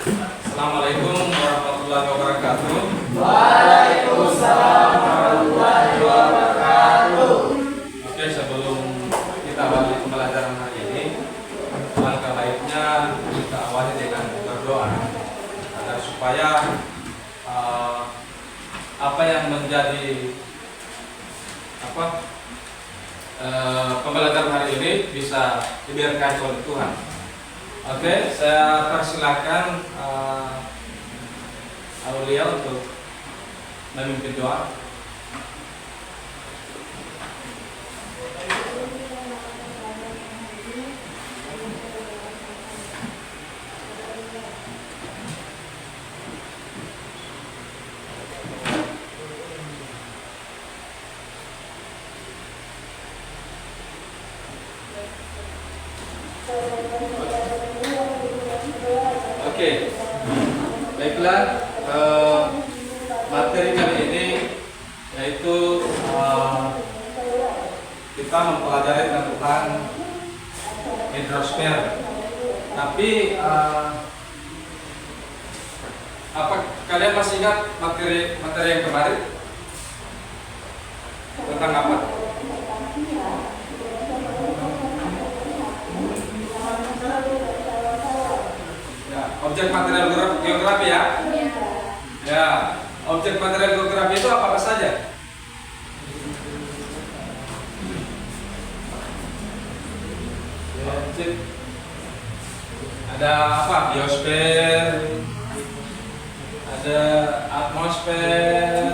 Assalamualaikum warahmatullahi wabarakatuh. Waalaikumsalam warahmatullahi wabarakatuh. Oke, sebelum kita awali pembelajaran hari ini, alangkah baiknya kita awali dengan berdoa agar supaya apa yang menjadi pembelajaran hari ini bisa diberkahi oleh Tuhan. Oke, saya persilakan Aulia untuk memimpin doa. Oke, baiklah, materi kali ini yaitu kita mempelajari tentang hidrosfer. Tapi apa kalian masih ingat materi yang kemarin tentang apa? Objek material geografi ya? Ya, objek material geografi itu apa saja? Ada apa? Biosfer, ada atmosfer,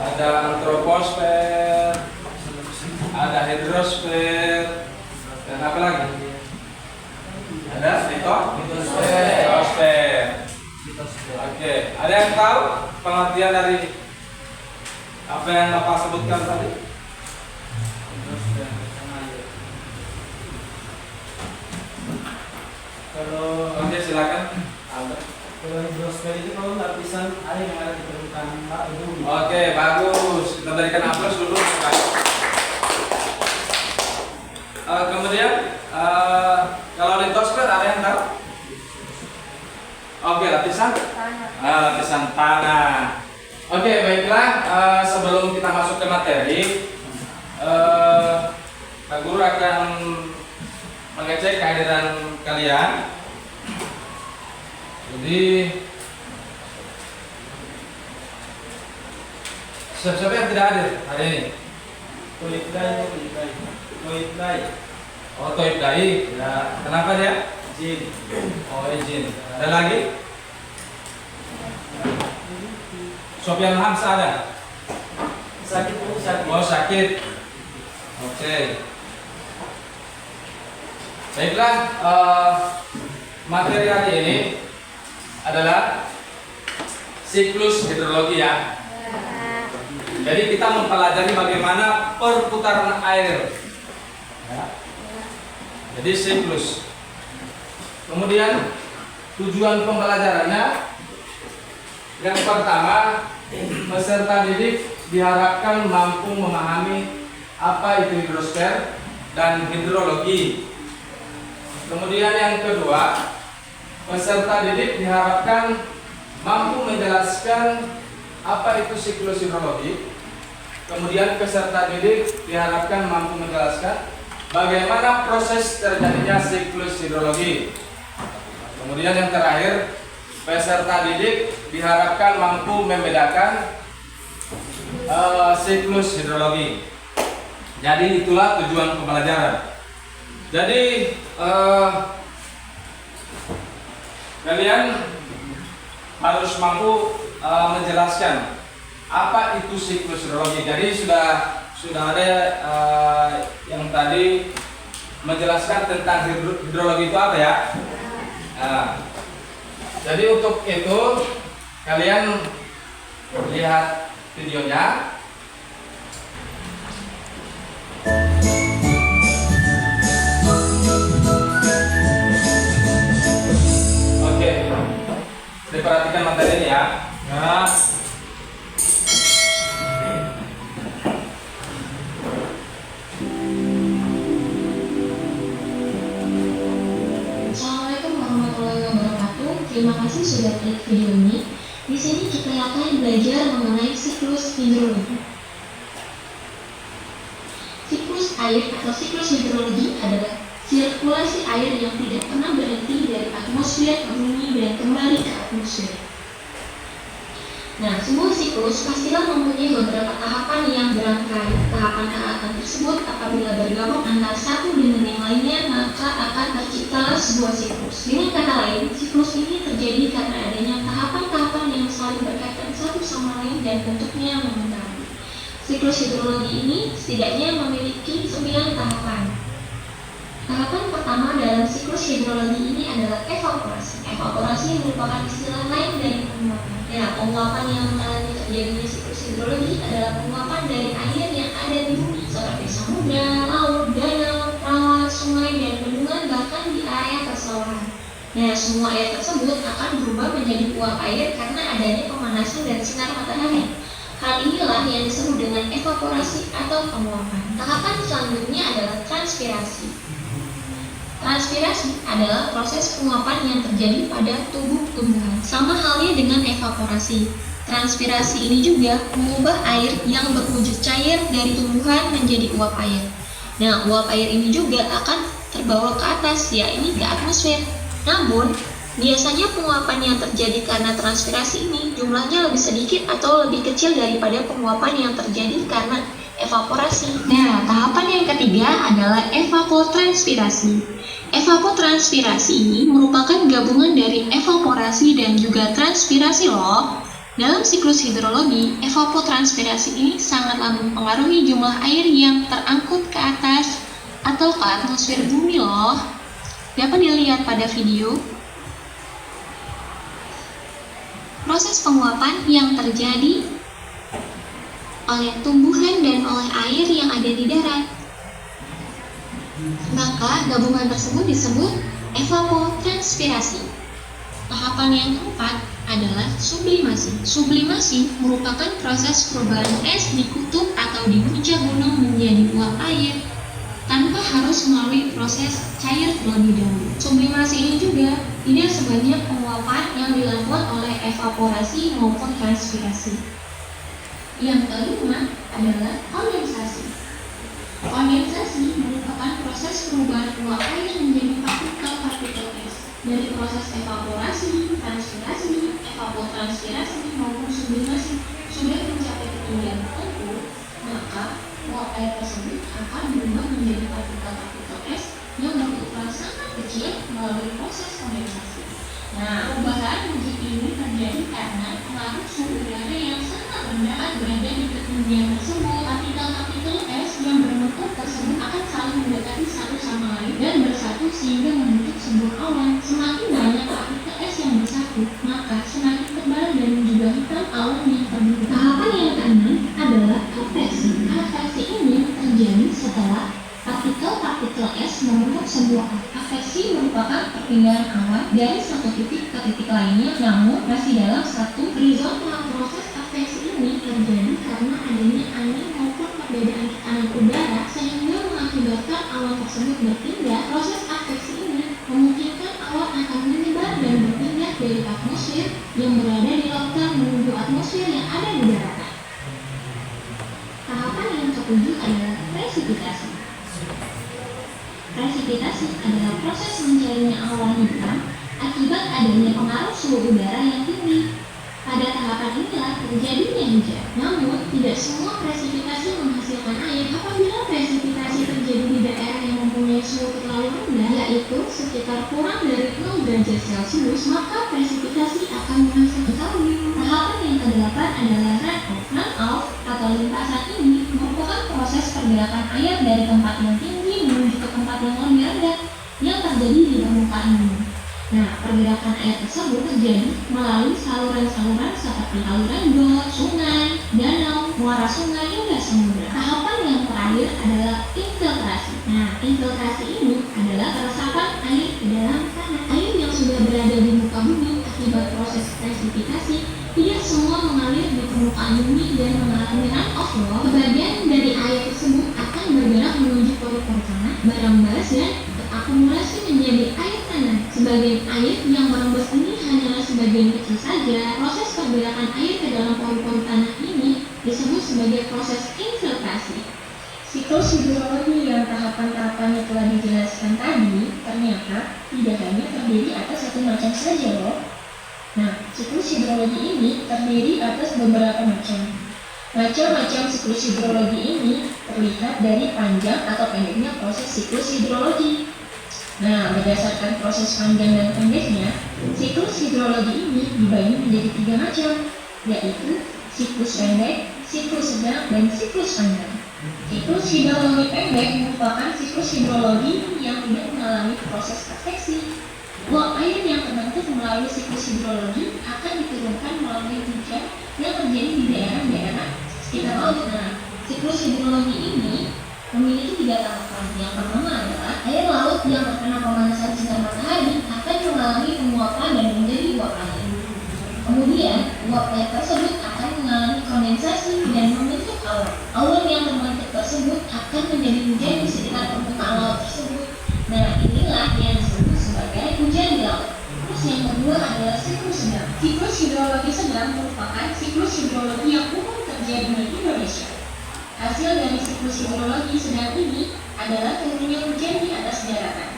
ada antroposfer, ada hidrosfer, dan apa lagi? Ada litosfer. Oke, ada yang tahu pengertian dari apa yang Bapak sebutkan tadi? Oke, silakan. Kalau hidrosfer itu kalau lapisan air yang ada di permukaan bumi. Oke, bagus. Kita berikan aplaus dulu. Kemudian kalau litosfer ada yang tahu? Oke, lapisan tanah. Oke, baiklah. Sebelum kita masuk ke materi, Pak Guru akan mengecek kehadiran kalian. Jadi siapa yang tidak hadir hari ini? Toib dai. Oh, Toib Dai. Ya, kenapa dia? Izin. Oh, izin. Ada lagi? Sofian Hamsa ada? Sakit. Oh, sakit. Oke. Baiklah, materi hari ini adalah siklus hidrologi ya. Jadi kita mempelajari bagaimana perputaran air. Ya. Jadi siklus. Kemudian tujuan pembelajarannya yang pertama, peserta didik diharapkan mampu memahami apa itu hidrosfer dan hidrologi. Kemudian yang kedua, peserta didik diharapkan mampu menjelaskan apa itu siklus hidrologi. Kemudian peserta didik diharapkan mampu menjelaskan bagaimana proses terjadinya siklus hidrologi. Kemudian yang terakhir, peserta didik diharapkan mampu membedakan siklus hidrologi. Jadi itulah tujuan pembelajaran. Jadi kalian harus mampu menjelaskan apa itu siklus hidrologi. Jadi sudah ada yang tadi menjelaskan tentang hidrologi itu apa ya? Nah, jadi untuk itu kalian lihat videonya. Oke, diperhatikan materi ini ya. Nah, Assalamualaikum warahmatullahi wabarakatuh. Terima kasih sudah klik video ini. Di sini kita akan belajar mengenai siklus hidrologi. Siklus air atau siklus hidrologi adalah sirkulasi air yang tidak pernah berhenti dari atmosfer ke bumi dan kembali ke atmosfer. Nah, sebuah siklus pastilah mempunyai beberapa tahapan yang berangkai. Tahapan-tahapan tersebut apabila bergabung antara satu dengan yang lainnya, maka akan terciptalah sebuah siklus. Dengan kata lain, siklus ini terjadi karena adanya tahapan-tahapan yang saling berkaitan satu sama lain dan bentuknya mengenai. Siklus hidrologi ini setidaknya memiliki 9 tahapan. Tahapan pertama dalam siklus hidrologi ini adalah evaporasi. Evaporasi merupakan istilah lain dari penguapan. Ya, penguapan yang mengalami terjadinya siklus hidrologi adalah penguapan dari air yang ada di bumi seperti samudra, laut, danau, rawa, sungai, dan bendungan, bahkan di area persawahan. Nah, semua air tersebut akan berubah menjadi uap air karena adanya pemanasan dan sinar matahari. Hal inilah yang disebut dengan evaporasi atau penguapan. Tahapan selanjutnya adalah transpirasi. Transpirasi adalah proses penguapan yang terjadi pada tubuh tumbuhan. Sama halnya dengan evaporasi. Transpirasi ini juga mengubah air yang berwujud cair dari tumbuhan menjadi uap air. Nah, uap air ini juga akan terbawa ke atas, yaitu ke atmosfer. Namun, biasanya penguapan yang terjadi karena transpirasi ini jumlahnya lebih sedikit atau lebih kecil daripada penguapan yang terjadi karena evaporasi. Nah, tahapan yang ketiga adalah evapotranspirasi. Evapotranspirasi ini merupakan gabungan dari evaporasi dan juga transpirasi loh. Dalam siklus hidrologi, evapotranspirasi ini sangatlah mempengaruhi jumlah air yang terangkut ke atas atau ke atmosfer bumi loh. Dapat dilihat pada video. Proses penguapan yang terjadi oleh tumbuhan dan oleh air yang ada di darat. Maka gabungan tersebut disebut evapotranspirasi. Tahapan yang keempat adalah sublimasi. Sublimasi merupakan proses perubahan es di kutub atau di puncak gunung menjadi uap air tanpa harus melalui proses cair terlebih dahulu. Sublimasi ini juga tidak sebanyak penguapan yang dilakukan oleh evaporasi maupun transpirasi. Yang kelima adalah kondensasi. Kondensasi merupakan proses perubahan uap air menjadi partikel-partikel es. Dari proses evaporasi, transpirasi, evapotranspirasi maupun sublimasi sudah mencapai ketinggian tertentu, maka uap air tersebut akan berubah menjadi partikel-partikel es yang berukuran sangat kecil melalui proses kondensasi. Nah, perubahan wujud ini terjadi karena pengaruh suhu udara yang sangat rendah berada di ketinggian tersebut. Partikel-partikel es yang berbentuk tersebut akan saling mendekati satu sama lain dan bersatu sehingga membentuk sebuah awan. Semakin banyak partikel es yang bersatu, maka semakin tebal dan juga hitam awan yang terbentuk. Tahapan yang keenam adalah adveksi. Adveksi ini terjadi setelah partikel-partikel es membentuk sebuah awan. Adveksi merupakan perpindahan awan dari satu titik ke titik lainnya, namun masih dalam satu horizontal. Proses adveksi ini terjadi karena adanya angin maupun perbedaan tekanan udara sehingga mengakibatkan awan tersebut berpindah. Proses adveksi ini memungkinkan awan akan menyebar dan berpindah dari atmosfer yang berada di lautan menuju atmosfer yang ada di daratan. Tahapan yang ketujuh adalah presipitasi. Presipitasi adalah proses mencairnya awan hitam akibat adanya pengaruh suhu udara yang tinggi. Pada tahapan inilah terjadinya hujan. Namun, tidak semua presipitasi menghasilkan air. Apabila presipitasi terjadi di daerah yang mempunyai suhu terlalu rendah, yaitu sekitar kurang dari 0 derajat Celcius, maka presipitasi akan menghasilkan salju. Tahapan yang kedelapan adalah runoff. Runoff atau limpasan ini merupakan proses pergerakan air dari tempat yang tinggi menuju ke tempat yang lebih rendah yang terjadi di permukaan bumi. Nah, pergerakan air tersebut terjadi melalui saluran-saluran seperti aliran got, sungai, danau, muara sungai, hingga samudra. Tahapan yang terakhir adalah infiltrasi. Nah, infiltrasi ini adalah resapan air ke dalam tanah. Air yang sudah berada di muka bumi akibat proses presipitasi tidak semua mengalir di permukaan bumi dan mengalami runoff loh. Sebagian dari air tersebut akan bergerak menuju pori-pori tanah, berembas dan terakumulasi menjadi air tanah. Sebagian air yang berembas ini hanya sebagian kecil saja, proses pergerakan air ke dalam pori-pori tanah ini disebut sebagai proses infiltrasi. Siklus hidrologi yang tahapan-tahapannya telah dijelaskan tadi ternyata tidak hanya terdiri atas satu macam saja loh. Nah, siklus hidrologi ini terdiri atas beberapa macam. Macam-macam siklus hidrologi ini terlihat dari panjang atau pendeknya proses siklus hidrologi. Nah, berdasarkan proses panjang dan pendeknya, siklus hidrologi ini dibagi menjadi 3 macam, yaitu siklus pendek, siklus sedang, dan siklus panjang. Siklus hidrologi pendek merupakan siklus hidrologi yang tidak mengalami proses adveksi. Uap air yang terbentuk melalui siklus hidrologi akan diturunkan melalui hujan yang terjadi di daerah-daerah sekitar laut. Nah, siklus hidrologi ini memiliki 3 tahapan. Yang pertama adalah air laut yang terkena pemanasan sinar matahari akan mengalami penguapan dan menjadi uap air. Kemudian, uap air tersebut akan mengalami kondensasi dan membentuk awan. Awan yang terbentuk tersebut akan menjadi hujan di sekitar permukaan laut tersebut. Nah, inilah yang disebut sebagai hujan di laut. Terus yang kedua adalah siklus sedang. Siklus hidrologi sedang merupakan siklus hidrologi yang umum terjadi di Indonesia. Hasil dari siklus hidrologi sedang ini adalah turunnya hujan di atas daratan.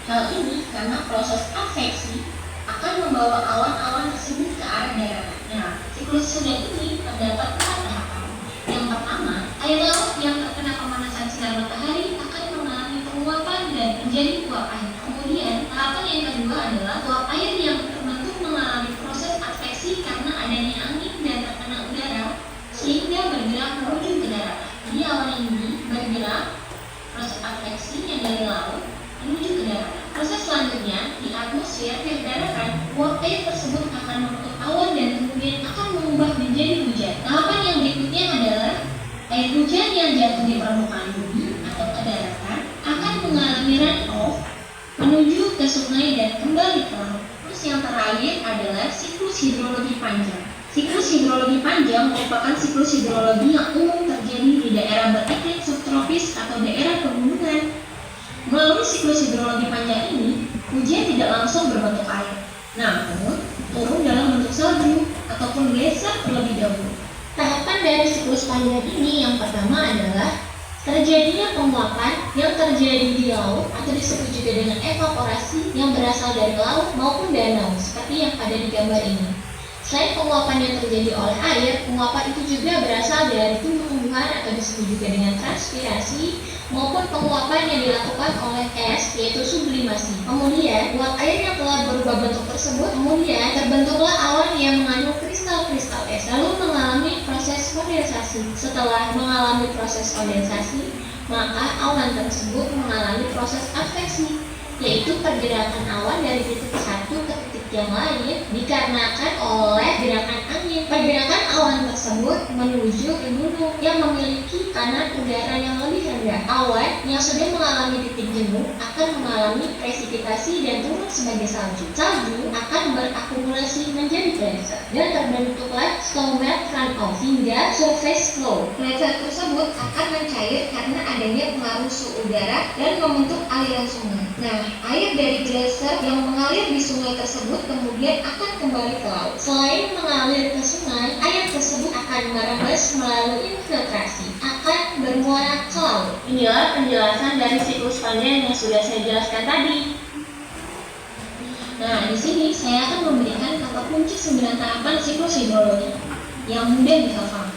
Hal ini karena proses adveksi akan membawa awan-awan tersebut ke arah daratan. Nah, siklus sedang ini terdapat 4 tahapan. Yang pertama, air laut yang terkena pemanasan sinar matahari akan mengalami penguapan dan menjadi uap air. Kemudian, tahapan yang kedua adalah uap air yang terbentuk mengalami proses adveksi karena adanya angin dan terkena udara sehingga bergerak menuju ke daratan. Jadi awan ini bergerak proses adveksi yang dari laut menuju ke daratan. Proses selanjutnya di atmosfer dan daratan, uap air tersebut akan membentuk awan dan kemudian akan mengubah menjadi hujan. Tahapan yang berikutnya adalah air hujan yang jatuh di permukaan bumi atau ke daratan akan mengalami runoff menuju ke sungai dan kembali ke laut. Terus yang terakhir adalah siklus hidrologi panjang. Siklus hidrologi panjang merupakan siklus hidrologi yang umum terjadi di daerah beriklim subtropis atau daerah pegunungan. Melalui siklus hidrologi panjang ini, hujan tidak langsung berbentuk air, namun turun dalam bentuk salju ataupun geyser terlebih dahulu. Tahapan dari siklus panjang ini yang pertama adalah terjadinya penguapan yang terjadi di laut atau disebut juga dengan evaporasi yang berasal dari laut maupun danau seperti yang ada di gambar ini. Selain penguapan yang terjadi oleh air, penguapan itu juga berasal dari tumbuh-tumbuhan atau disebut juga dengan transpirasi maupun penguapan yang dilakukan oleh es yaitu sublimasi. Kemudian, uap air yang telah berubah bentuk tersebut kemudian terbentuklah awan yang mengandung kristal-kristal es lalu mengalami proses kondensasi. Setelah mengalami proses kondensasi, maka awan tersebut mengalami proses adveksi, yaitu pergerakan awan dari titik satu ke titik yang lain dikarenakan oleh gerakan angin. Pergerakan awan tersebut menuju ke gunung yang memiliki tekanan udara yang lebih rendah. Awan yang sudah mengalami titik jenuh akan mengalami presipitasi dan turun sebagai salju. Salju akan berakumulasi menjadi geyser dan terbentuklah snowmelt runoff hingga surface flow. Geyser tersebut akan mencair karena adanya pengaruh suhu udara dan membentuk aliran sungai. Nah, air dari geyser yang mengalir di sungai tersebut kemudian akan kembali ke laut. Selain mengalir ke sungai, air tersebut akan merembes melalui infiltrasi, akan bermuara ke laut. Inilah penjelasan dari siklus panjang yang sudah saya jelaskan tadi. Nah, di sini saya akan memberikan kata kunci 9 tahapan siklus hidrologi yang mudah dihafal.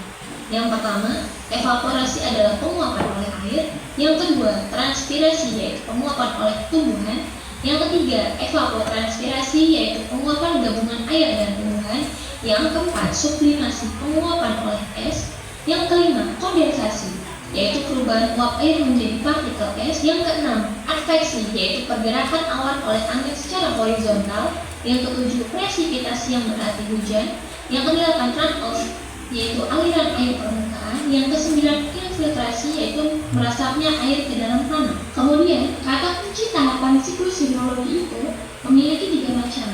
Yang pertama, evaporasi adalah penguapan oleh air. Yang kedua, transpirasi yaitu penguapan oleh tumbuhan. Yang ketiga, evapotranspirasi yaitu penguapan gabungan air dan tumbuhan. Yang keempat, sublimasi penguapan oleh es. Yang kelima, kondensasi yaitu perubahan uap air menjadi partikel es. Yang keenam, adveksi yaitu pergerakan awan oleh angin secara horizontal. Yang ketujuh, presipitasi yang berarti hujan. Yang kedelapan, runoff yaitu aliran air permukaan. Yang kesembilan, infiltrasi yaitu merasapnya air ke dalam tanah. Kemudian, kata kunci tahapan siklus hidrologi itu memiliki 3 macam.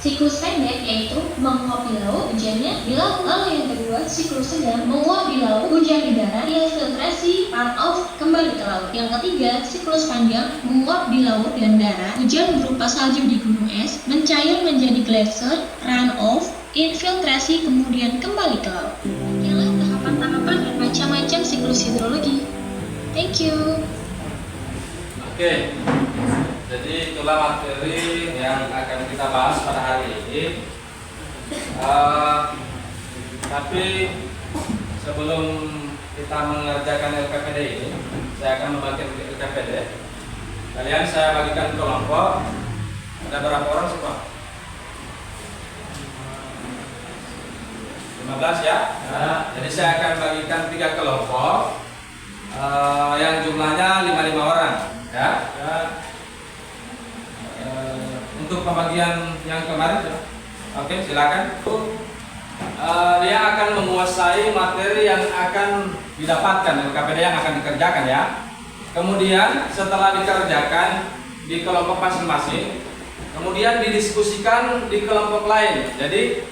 Siklus pendek yaitu menguap di laut, hujannya di laut. Lalu yang kedua, siklus sedang menguap di laut, hujan di darat, dia filtrasi, run off, kembali ke laut. Yang ketiga, siklus panjang menguap di laut dan darat, hujan berupa salju di gunung es, mencair menjadi glacier, run off, infiltrasi, kemudian kembali ke laut. Inilah tahapan-tahapan dan macam-macam siklus hidrologi. Thank you. Oke, jadi itulah materi yang akan kita bahas pada hari ini. Tapi sebelum kita mengerjakan LKPD ini, saya akan membagi LKPD. Kalian saya bagikan kelompok. Ada berapa orang semua? 15 ya? Jadi saya akan bagikan 3 kelompok yang jumlahnya 55 orang ya. Untuk pembagian yang kemarin, oke silakan. Dia akan menguasai materi yang akan didapatkan LKPD yang akan dikerjakan ya. Kemudian setelah dikerjakan di kelompok masing-masing, kemudian didiskusikan di kelompok lain. Jadi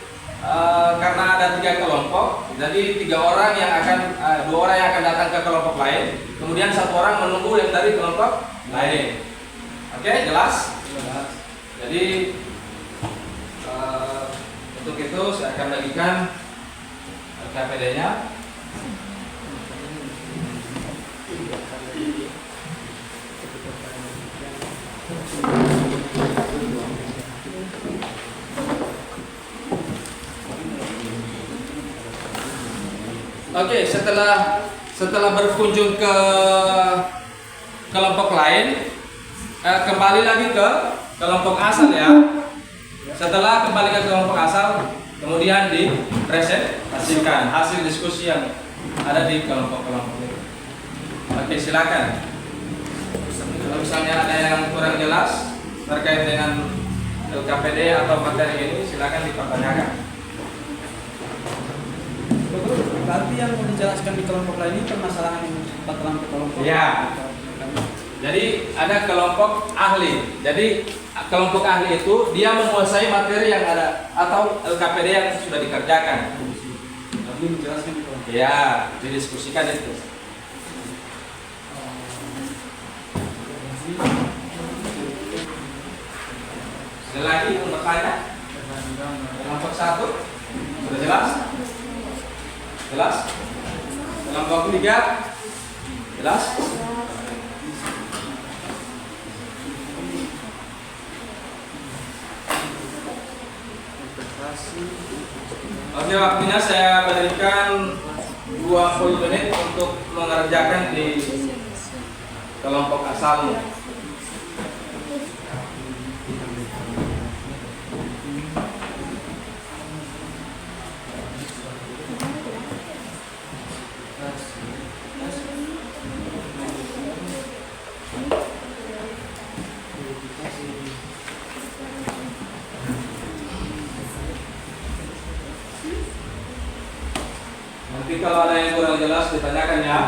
karena ada 3 kelompok, jadi 2 orang yang akan datang ke kelompok lain, kemudian 1 orang menunggu yang dari kelompok lain. Oke, jelas? Jadi untuk itu saya akan bagikan LKPD-nya. Oke, setelah berkunjung ke kelompok lain, kembali lagi ke kelompok asal ya. Setelah kembali ke kelompok asal, kemudian dipresentasikan hasil diskusi yang ada di kelompok-kelompok itu. Oke, silakan. Kalau misalnya ada yang kurang jelas terkait dengan LKPD atau materi ini, silakan dipertanyakan. Berarti yang mau dijelaskan di kelompok lain ini permasalahan yang sempat dalam kelompok. Ya. Jadi ada kelompok ahli. Jadi kelompok ahli itu dia menguasai materi yang ada atau LKPD yang sudah dikerjakan. Tapi menjelaskan di kelompok. Ya, didiskusikan itu. Ada lagi yang bertanya? Kelompok 1 sudah jelas? Jelas? Kelompok 3 jelas? Oke, waktunya saya berikan 20 menit untuk mengerjakan di kelompok asalnya. Nanti kalau ada yang kurang jelas ditanyakan ya.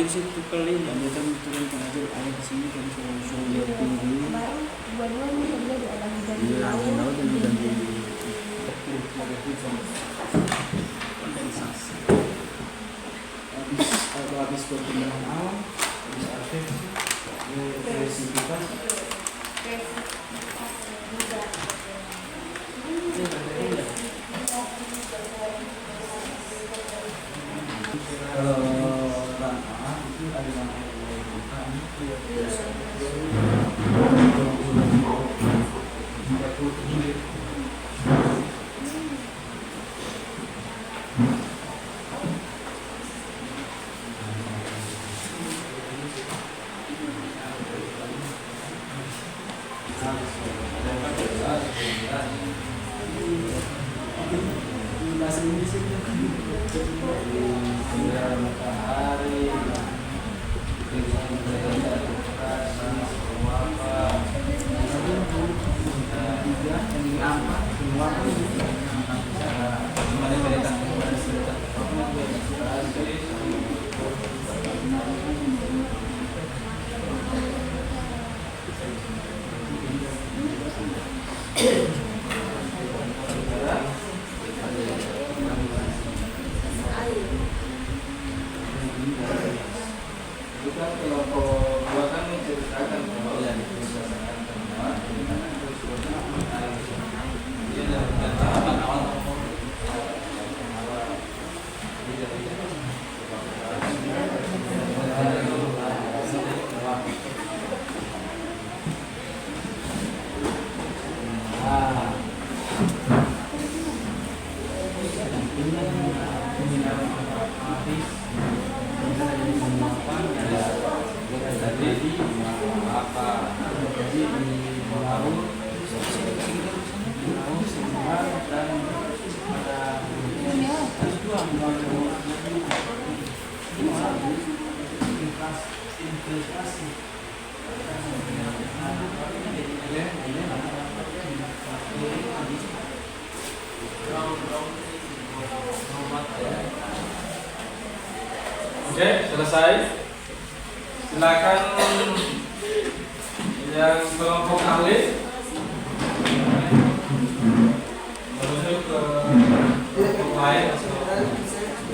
Salju situ kali dan dia turun pengajar air di sini kan sudah tinggi. angin laut yang menjadi kondensasi. Habis perpindahan awan, habis adveksi, presipitas. Kalau tanah itu ada yang bahasa Indonesia matahari, itu kan kelompok dua kan menceritakan bahwa yang berdasarkan temuan ini kan harus dia dari tahapan awal Oke, selesai. Silakan yang kelompok ahli menuju ke kelompok lain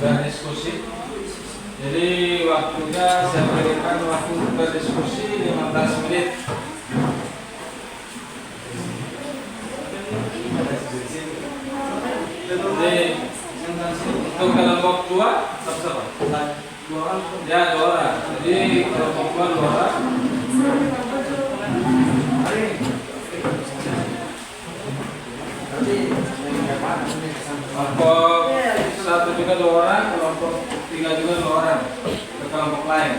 berdiskusi. Jadi waktunya saya berikan waktu berdiskusi 15 menit. Jadi untuk kelompok dua siapa? Ya, 2 orang. Jadi kelompok dua 2 orang. Kelompok 1 juga 2 orang, kelompok 3 juga 2 orang. Ke kelompok lain.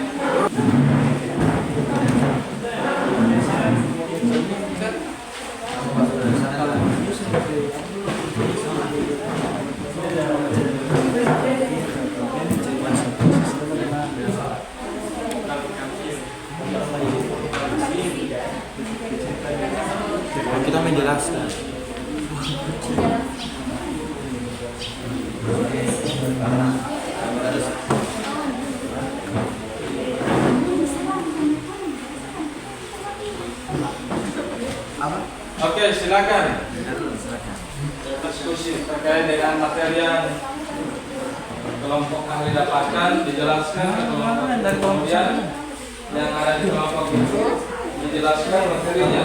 kita menjelaskan. Oke, silakan. Diskusi terkait dengan materi yang kelompok ahli dapatkan, dijelaskan ke kelompok kemudian yang ada di kelompok itu dijelaskan materinya.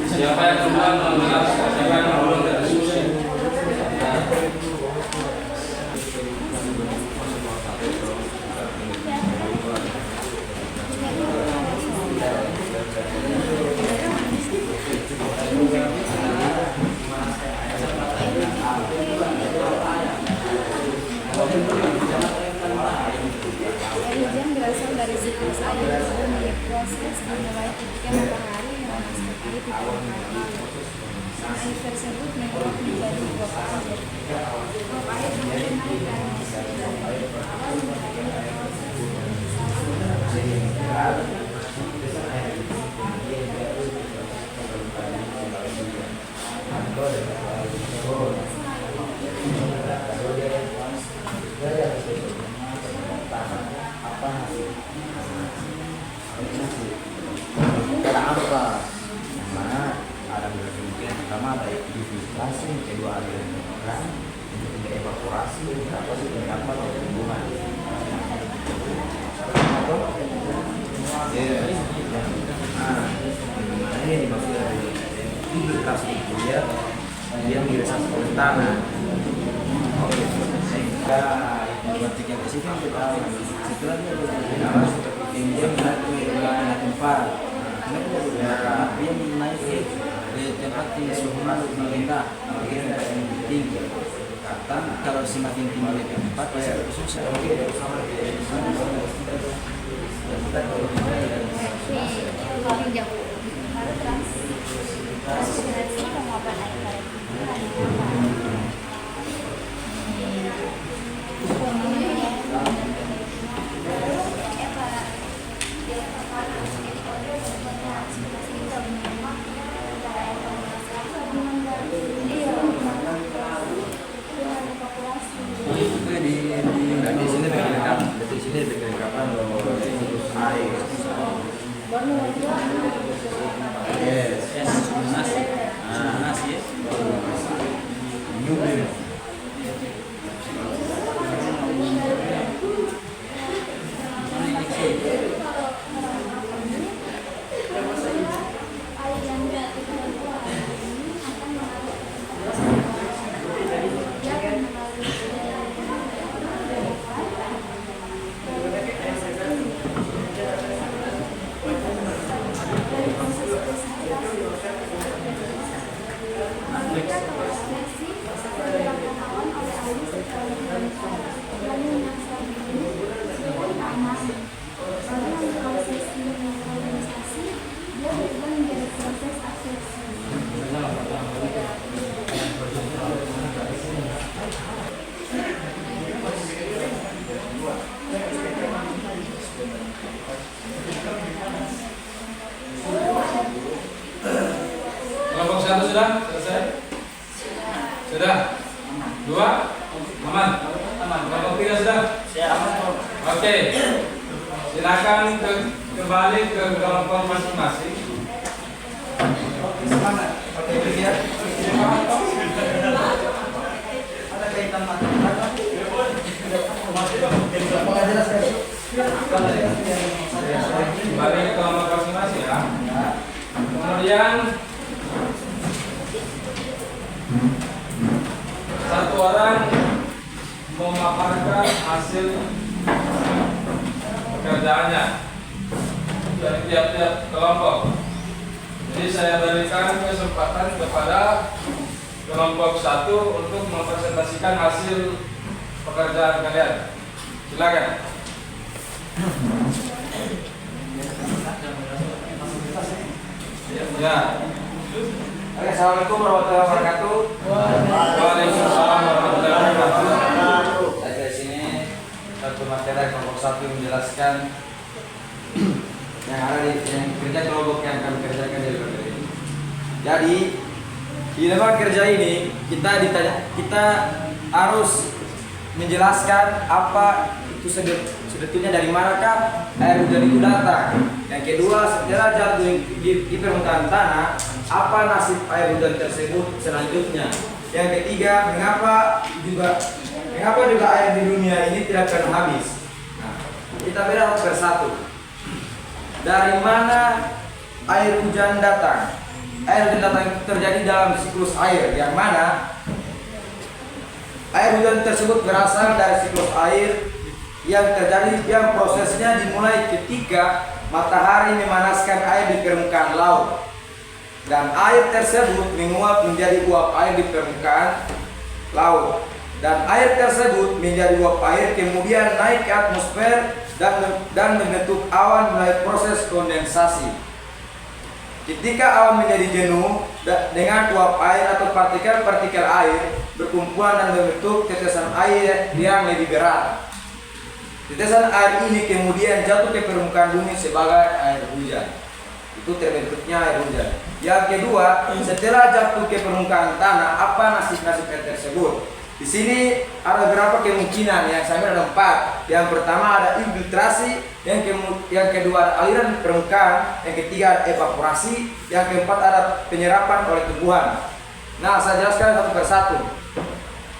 Siapa yang duluan menjelaskan, siapa yang duluan berdiskusi. Hujan berasal dari siklus air bumi, proses dimulai ketika matahari memanaskan air di permukaan laut. Air tersebut menguap menjadi uap air. Uap air kemudian naik ke atmosfer dari awan menjadi Kadang infiltrasi, yang kedua aliran permukaan, yang ketiga evaporasi, yang keempat sih penyerapan oleh tumbuhan. Nah, ini yang dimaksud dari infiltrasi itu ya, dia mengirisasi oleh tanah. Oke, sehingga informatik yang di sini kita setelah dia berbicara seperti kemudian naik ke tempat, karena dia naik ke tempat yang suhunya lebih rendah, bagian tempat yang lebih tinggi. Kan kalau semakin tinggi lebih tempat, ya lebih susah. Oke, sama paling jauh baru transpirasi penguapan air pada di sini lebih lengkap, di sini lebih kelengkapan loh air. Yes, nasi. Nasi ya. Nyubir. Kelompok 1 sudah selesai? Sudah? 2? Aman? Kelompok 3 sudah? Oke. Silakan kembali ke kelompok masing-masing. Kembali ke kelompok masing-masing ya. Kemudian satu orang memaparkan hasil pekerjaannya dari tiap-tiap kelompok. Jadi saya berikan kesempatan kepada kelompok 1 untuk mempresentasikan hasil pekerjaan kalian. Silakan. Ya. Assalamualaikum warahmatullahi wabarakatuh. Waalaikumsalam warahmatullahi wabarakatuh. Saya di sini satu materi kelompok 1 menjelaskan yang ada yang kerja kelompok yang kami kerjakan di lembaga ini. Jadi di lembaga kerja ini kita harus menjelaskan apa itu sebetulnya dari manakah air hujan itu datang. Yang kedua, setelah jatuh di permukaan tanah, apa nasib air hujan tersebut selanjutnya. Yang ketiga, mengapa juga air di dunia ini tidak akan habis. Nah, kita bedah persatu. Dari mana air hujan datang? Air hujan datang itu terjadi dalam siklus air, yang mana air hujan tersebut berasal dari siklus air yang prosesnya dimulai ketika matahari memanaskan air di permukaan laut, dan air tersebut menguap menjadi uap air di permukaan laut, dan air tersebut menjadi uap air kemudian naik ke atmosfer dan membentuk awan melalui proses kondensasi. Ketika awan menjadi jenuh dengan uap air atau partikel-partikel air berkumpulan dan membentuk tetesan air yang lebih berat. Tetesan air ini kemudian jatuh ke permukaan bumi sebagai air hujan. Itu terbentuknya air hujan. Yang kedua, setelah jatuh ke permukaan tanah, apa nasib-nasib air tersebut? Di sini ada beberapa kemungkinan, yang saya ada 4. Yang pertama ada infiltrasi, yang kedua ada aliran permukaan, yang ketiga ada evaporasi, yang keempat ada penyerapan oleh tumbuhan. Nah, saya jelaskan satu persatu.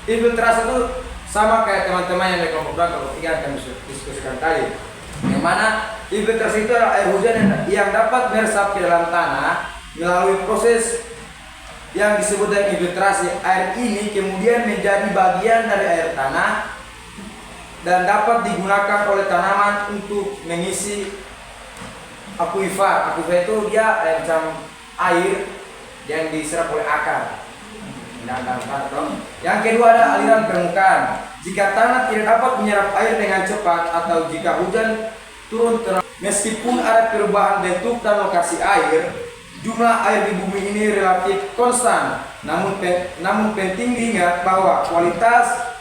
Infiltrasi itu sama kayak teman-teman yang dari kelompok 2, kelompok 3 akan diskusikan tadi. Yang mana infiltrasi itu adalah air hujan yang dapat meresap ke dalam tanah melalui proses yang disebut dengan infiltrasi. Air ini kemudian menjadi bagian dari air tanah dan dapat digunakan oleh tanaman untuk mengisi akuifer. Akuifer itu dia macam air yang diserap oleh akar. Yang kedua ada aliran permukaan. Jika tanah tidak dapat menyerap air dengan cepat atau jika hujan turun terlalu, meskipun ada perubahan bentuk dan lokasi air, jumlah air di bumi ini relatif konstan. Namun penting diingat bahwa kualitas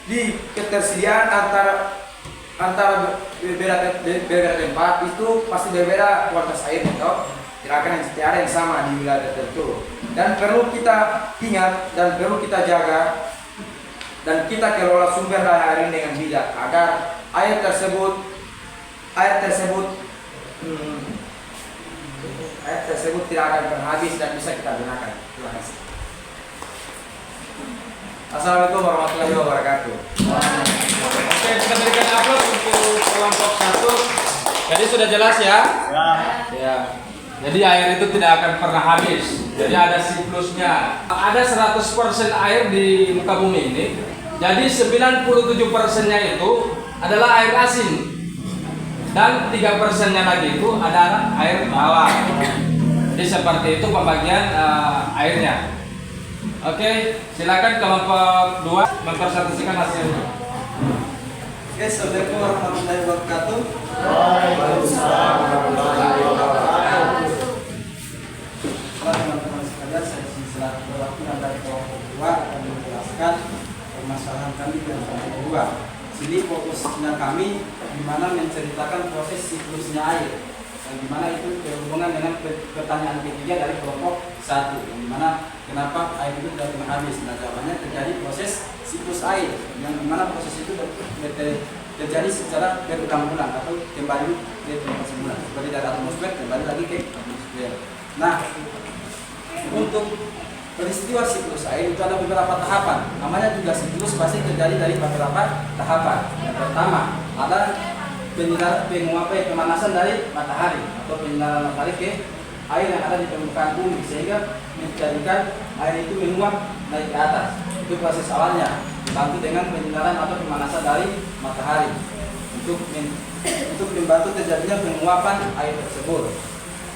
di ketersediaan antara berbeda tempat itu pasti berbeda kualitas air, tidak akan yang sama di wilayah tertentu. Dan perlu kita ingat dan perlu kita jaga dan kita kelola sumber daya air ini dengan bijak agar air tersebut tidak akan pernah habis dan bisa kita gunakan. Terima kasih. Assalamualaikum warahmatullahi wabarakatuh. Oke, kita berikan aplaus untuk kelompok 1. Jadi sudah jelas ya? Ya. Jadi air itu tidak akan pernah habis. Jadi ada siklusnya. Ada 100% air di muka bumi ini. Jadi 97%-nya itu adalah air asin. Dan 3%-nya lagi itu adalah air tawar. Jadi seperti itu pembagian airnya. Oke, silakan kelompok 2 mempresentasikan hasilnya. Oke, Assalamualaikum warahmatullahi wabarakatuh. Waalaikumsalam warahmatullahi wabarakatuh. Teman-teman sekalian, saya selaku perwakilan dari kelompok 2 akan menjelaskan permasalahan kami dan kelompok 2. Sini fokusnya kami di mana menceritakan proses siklusnya air. Yang dimana itu berhubungan dengan pertanyaan ketiga dari kelompok 1, yang dimana kenapa air itu tidak pernah habis. Nah, jawabannya terjadi proses siklus air, yang dimana proses itu terjadi secara berulang-ulang atau kembali ke tempat semula, seperti dari atmosfer kembali lagi ke atmosfer. Nah, untuk peristiwa siklus air itu ada beberapa tahapan. Namanya juga siklus pasti terjadi dari beberapa tahapan. Yang pertama ada pemanasan dari matahari atau penyinaran matahari ke air yang ada di permukaan bumi sehingga menjadikan air itu menguap naik ke atas. Itu proses awalnya, dibantu dengan penyinaran atau pemanasan dari matahari untuk membantu terjadinya penguapan air tersebut.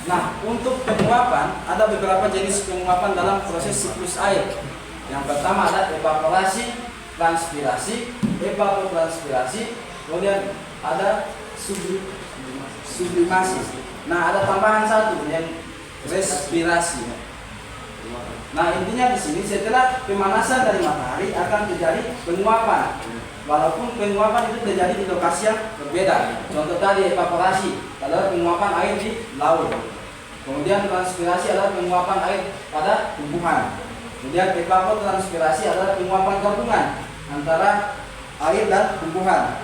Nah, untuk penguapan ada beberapa jenis penguapan dalam proses siklus air. Yang pertama ada evaporasi, transpirasi, evapotranspirasi, kemudian ada sublimasi. Nah, ada tambahan satu yang respirasi. Nah, intinya di sini setelah pemanasan dari matahari akan terjadi penguapan. Walaupun penguapan itu terjadi di lokasi yang berbeda. Contoh tadi evaporasi adalah penguapan air di laut. Kemudian transpirasi adalah penguapan air pada tumbuhan. Kemudian evapotranspirasi adalah penguapan gabungan antara air dan tumbuhan.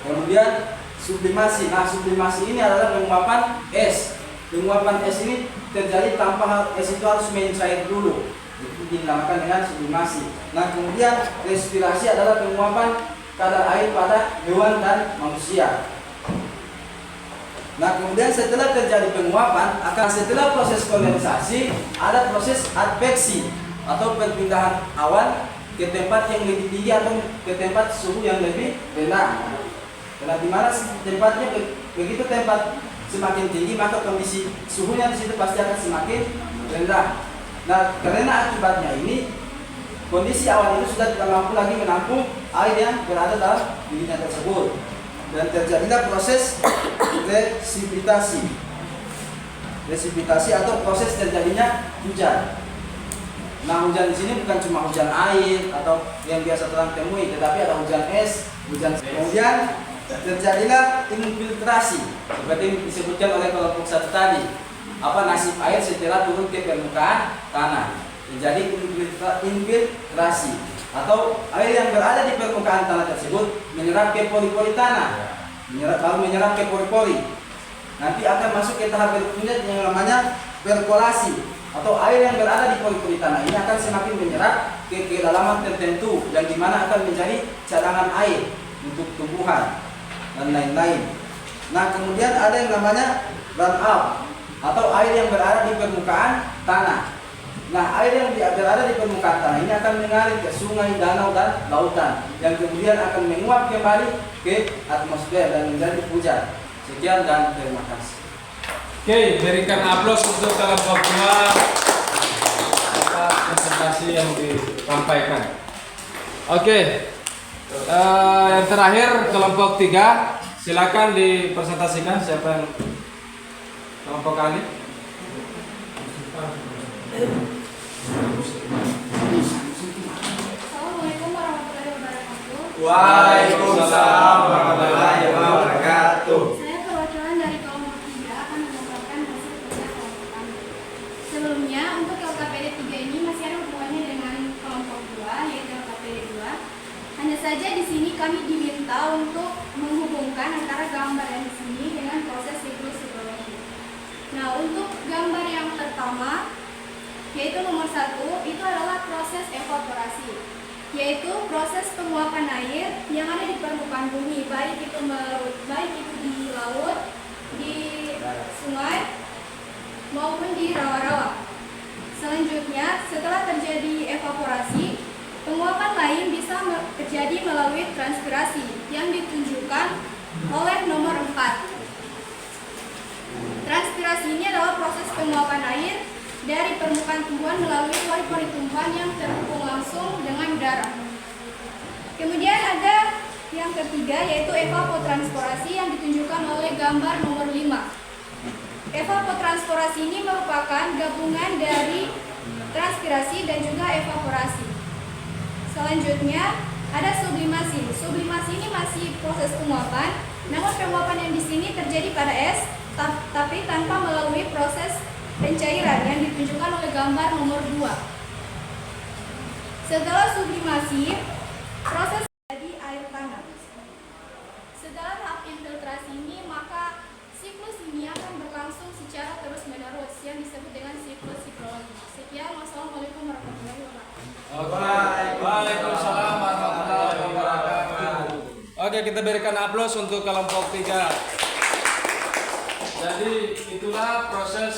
Kemudian sublimasi. Nah, sublimasi ini adalah penguapan es. Penguapan es ini terjadi tanpa es itu harus mencair dulu. Itu dinamakan dengan sublimasi. Nah, kemudian respirasi adalah penguapan kadar air pada hewan dan manusia. Nah, kemudian setelah terjadi penguapan, setelah proses kondensasi, ada proses adveksi atau perpindahan awan ke tempat yang lebih tinggi atau ke tempat suhu yang lebih rendah. Karena di mana tempatnya begitu tempat semakin tinggi, maka kondisi suhunya di situ pasti akan semakin rendah. Nah, karena akibatnya ini kondisi awan itu sudah tidak mampu lagi menampung air yang berada dalam dirinya tersebut. Dan terjadilah proses resipitasi. Resipitasi atau proses terjadinya hujan. Nah, hujan di sini bukan cuma hujan air atau yang biasa orang temui, tetapi ada hujan es, hujan. Kemudian terjadilah infiltrasi seperti yang disebutkan oleh kelompok 1 tadi. Apa nasib air setelah turun ke permukaan tanah? Menjadi infiltrasi atau air yang berada di permukaan tanah tersebut menyerap ke pori-pori tanah, menyerap ke pori-pori. Nanti akan masuk ke tahap berikutnya yang namanya perkolasi. atau air yang berada di pori-pori tanah ini akan semakin menyerap ke kedalaman tertentu yang dimana akan menjadi cadangan air untuk tumbuhan dan lain-lain. Nah, kemudian ada yang namanya run up atau air yang berada di permukaan tanah. Nah, air yang berada di permukaan tanah ini akan mengalir ke sungai, danau, dan lautan yang kemudian akan menguap kembali ke atmosfer dan menjadi hujan. Sekian dan terima kasih. Oke, berikan aplaus untuk kelompok 2 atas presentasi yang disampaikan. Oke, yang terakhir kelompok 3, silakan dipresentasikan siapa yang kelompok kali. Assalamualaikum warahmatullahi wabarakatuh. Waalaikumsalam warahmatullahi wabarakatuh. Saya perwakilan dari kelompok 3 akan mengungkapkan hasil kerja kelompok kami. Sebelumnya, untuk LKPD 3 ini masih ada hubungannya dengan kelompok 2, yaitu LKPD 2. Hanya saja di sini kami diminta untuk menghubungkan antara gambar yang di sini dengan proses siklus hidrologi. Nah, untuk gambar yang pertama, yaitu nomor 1, itu adalah proses evaporasi, yaitu proses penguapan air yang ada di permukaan bumi, baik itu di laut, di sungai, maupun di rawa-rawa. Selanjutnya, setelah terjadi evaporasi, penguapan lain bisa terjadi melalui transpirasi yang ditunjukkan oleh nomor 4. Transpirasi ini adalah proses penguapan air dari permukaan tumbuhan melalui pori-pori tumbuhan yang terhubung langsung dengan udara. Kemudian ada yang ketiga, yaitu evapotranspirasi yang ditunjukkan oleh gambar nomor 5. Evapotranspirasi ini merupakan gabungan dari transpirasi dan juga evaporasi. Selanjutnya ada sublimasi. Sublimasi ini masih proses penguapan, namun penguapan yang di sini terjadi pada es, tapi tanpa melalui proses pencairan yang ditunjukkan oleh gambar nomor 2. Setelah sublimasi, proses jadi air tanah. Setelah tahap infiltrasi ini, maka siklus ini akan berlangsung secara terus-menerus yang disebut dengan siklus hidrologi. Sekian, wassalamualaikum warahmatullahi wabarakatuh. Waalaikumsalam warahmatullahi wabarakatuh. Oke, kita berikan aplaus untuk kelompok 3. Jadi itulah proses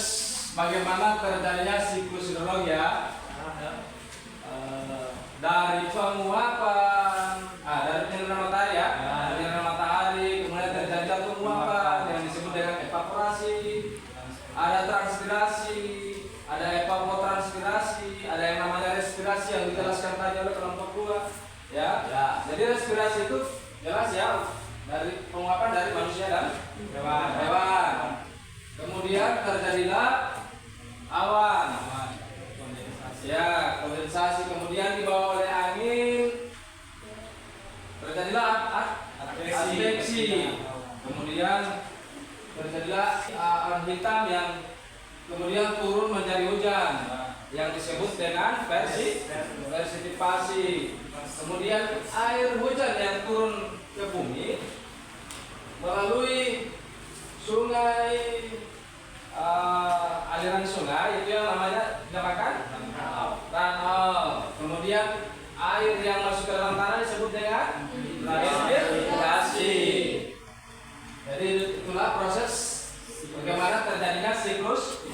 bagaimana terjadinya siklus hidrologi ya. Dari penguapan, dari penyinaran matahari ya, penyinaran matahari, kemudian terjadi penguapan yang disebut dengan evaporasi, ada transpirasi, ada evapotranspirasi, ada yang namanya respirasi yang dijelaskan tadi oleh kelompok 2 ya. Jadi respirasi itu jelas ya, dari penguapan dari manusia dan hewan. Kemudian terjadilah awan, ya, kondensasi, kemudian dibawa oleh angin, terjadilah adveksi, kemudian terjadilah awan hitam yang kemudian turun menjadi hujan, yang disebut dengan presipitasi. Kemudian air hujan yang turun ke bumi melalui sungai, aliran sungai, itu yang namanya dinamakan tanah. Kemudian air yang masuk ke dalam tanah disebut dengan infiltrasi. Jadi itulah proses bagaimana terjadinya siklus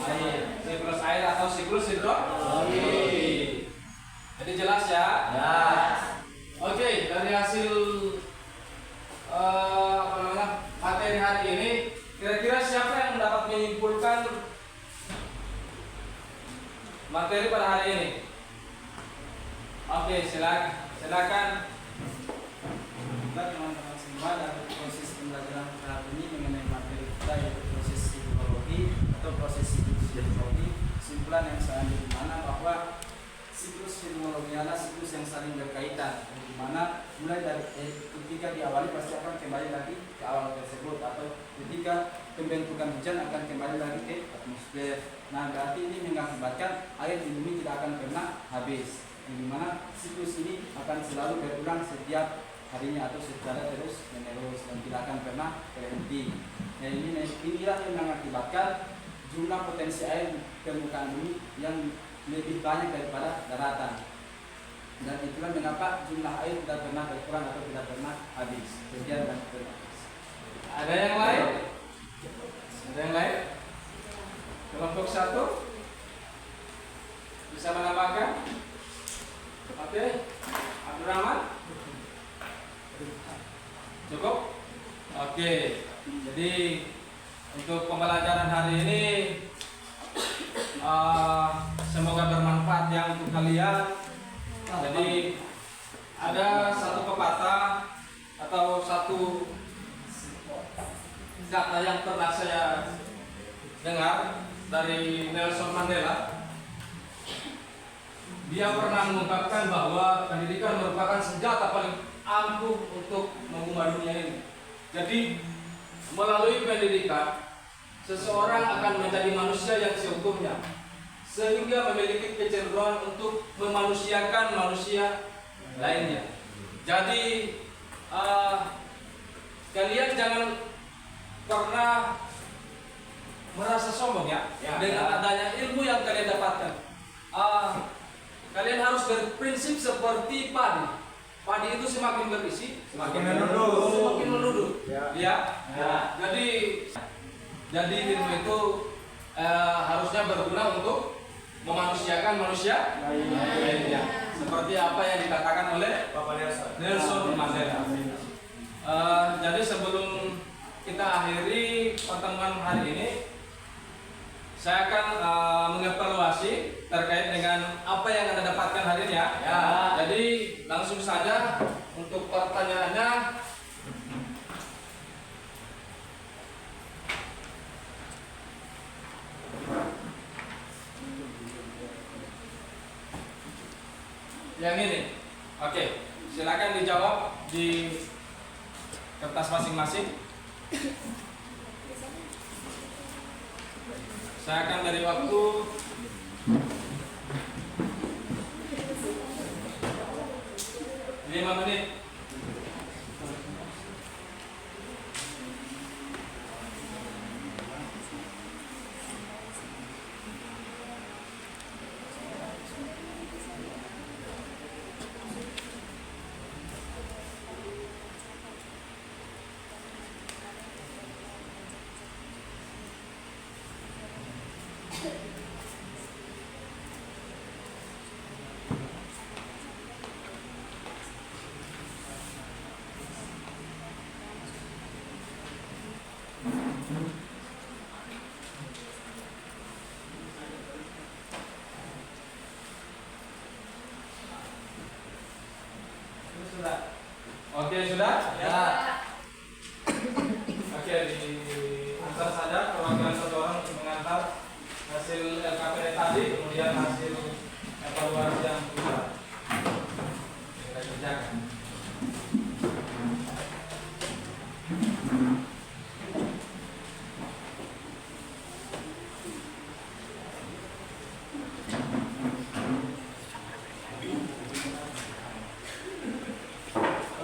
air atau siklus hidrologi. Jadi jelas ya? Oke, dari hasil materi hari ini, kira-kira siapa yang dapat menyimpulkan materi pada hari ini? Oke, silakan. Teman-teman semua, dari proses pembelajaran tahap ini mengenai materi kita, yaitu proses hidrologi atau proses siklus hidrologi. Kesimpulan yang saya ambil di mana bahwa siklus hidrologi adalah siklus yang saling berkaitan, di mana mulai dari ketika diawali pasti akan kembali lagi ke awal tersebut, atau ketika pembentukan hujan akan kembali lagi ke atmosfer. Nah, berarti ini mengakibatkan air di bumi tidak akan pernah habis, di mana siklus ini akan selalu berulang setiap harinya atau secara terus menerus dan tidak akan pernah berhenti. Nah, inilah yang mengakibatkan jumlah potensi air di permukaan bumi yang lebih banyak daripada daratan. Dan itulah mengapa jumlah air tidak pernah berkurang atau tidak pernah habis. Sekian dan terima kasih. Ada yang lain? Ada yang lain? Kelompok 1 bisa menambahkan? Oke, Abdurrahman? Cukup? Oke, jadi untuk pembelajaran hari ini semoga bermanfaat ya untuk kalian. Jadi ada satu pepatah atau satu kata yang pernah saya dengar dari Nelson Mandela. Dia pernah mengungkapkan bahwa pendidikan merupakan senjata paling ampuh untuk mengubah dunia ini. Jadi melalui pendidikan seseorang akan menjadi manusia yang seutuhnya, sehingga memiliki kecenderungan untuk memanusiakan manusia lainnya. Jadi kalian jangan pernah merasa sombong ya, dengan adanya ilmu yang kalian dapatkan. Kalian harus berprinsip seperti padi. Padi itu semakin berisi, semakin menunduk. Ya. Jadi ilmu itu harusnya berguna untuk memanusiakan manusia lainnya. Seperti apa yang dikatakan oleh Bapak Nelson Mandela. Jadi sebelum kita akhiri pertemuan hari ini, saya akan mengevaluasi terkait dengan apa yang Anda dapatkan hari ini ya. Jadi langsung saja untuk pertanyaannya. Yang ini. Oke, silakan dijawab di kertas masing-masing. Saya akan beri waktu 5 menit. Sudah. Oke, sudah? Ya. Oke, diantar saja perwakilan satu orang untuk mengantar hasil LKPD tadi, kemudian hasil evaluasi yang sudah kita kerjakan.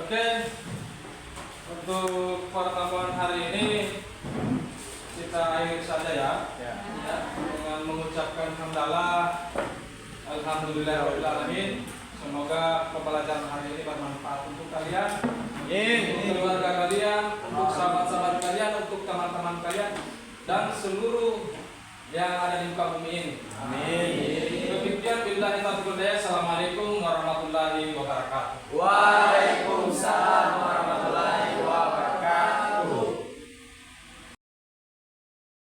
Oke, untuk pertemuan hari ini kita akhiri saja ya, dengan mengucapkan hamdalah, alhamdulillahirobbilalamin. Semoga pembelajaran hari ini bermanfaat untuk kalian, untuk keluarga kalian, untuk sahabat-sahabat kalian, untuk teman-teman kalian, dan seluruh yang ada di muka bumi ini. Amin. Demikian billahi taufiq wal hidayah. Assalamualaikum warahmatullahi wabarakatuh.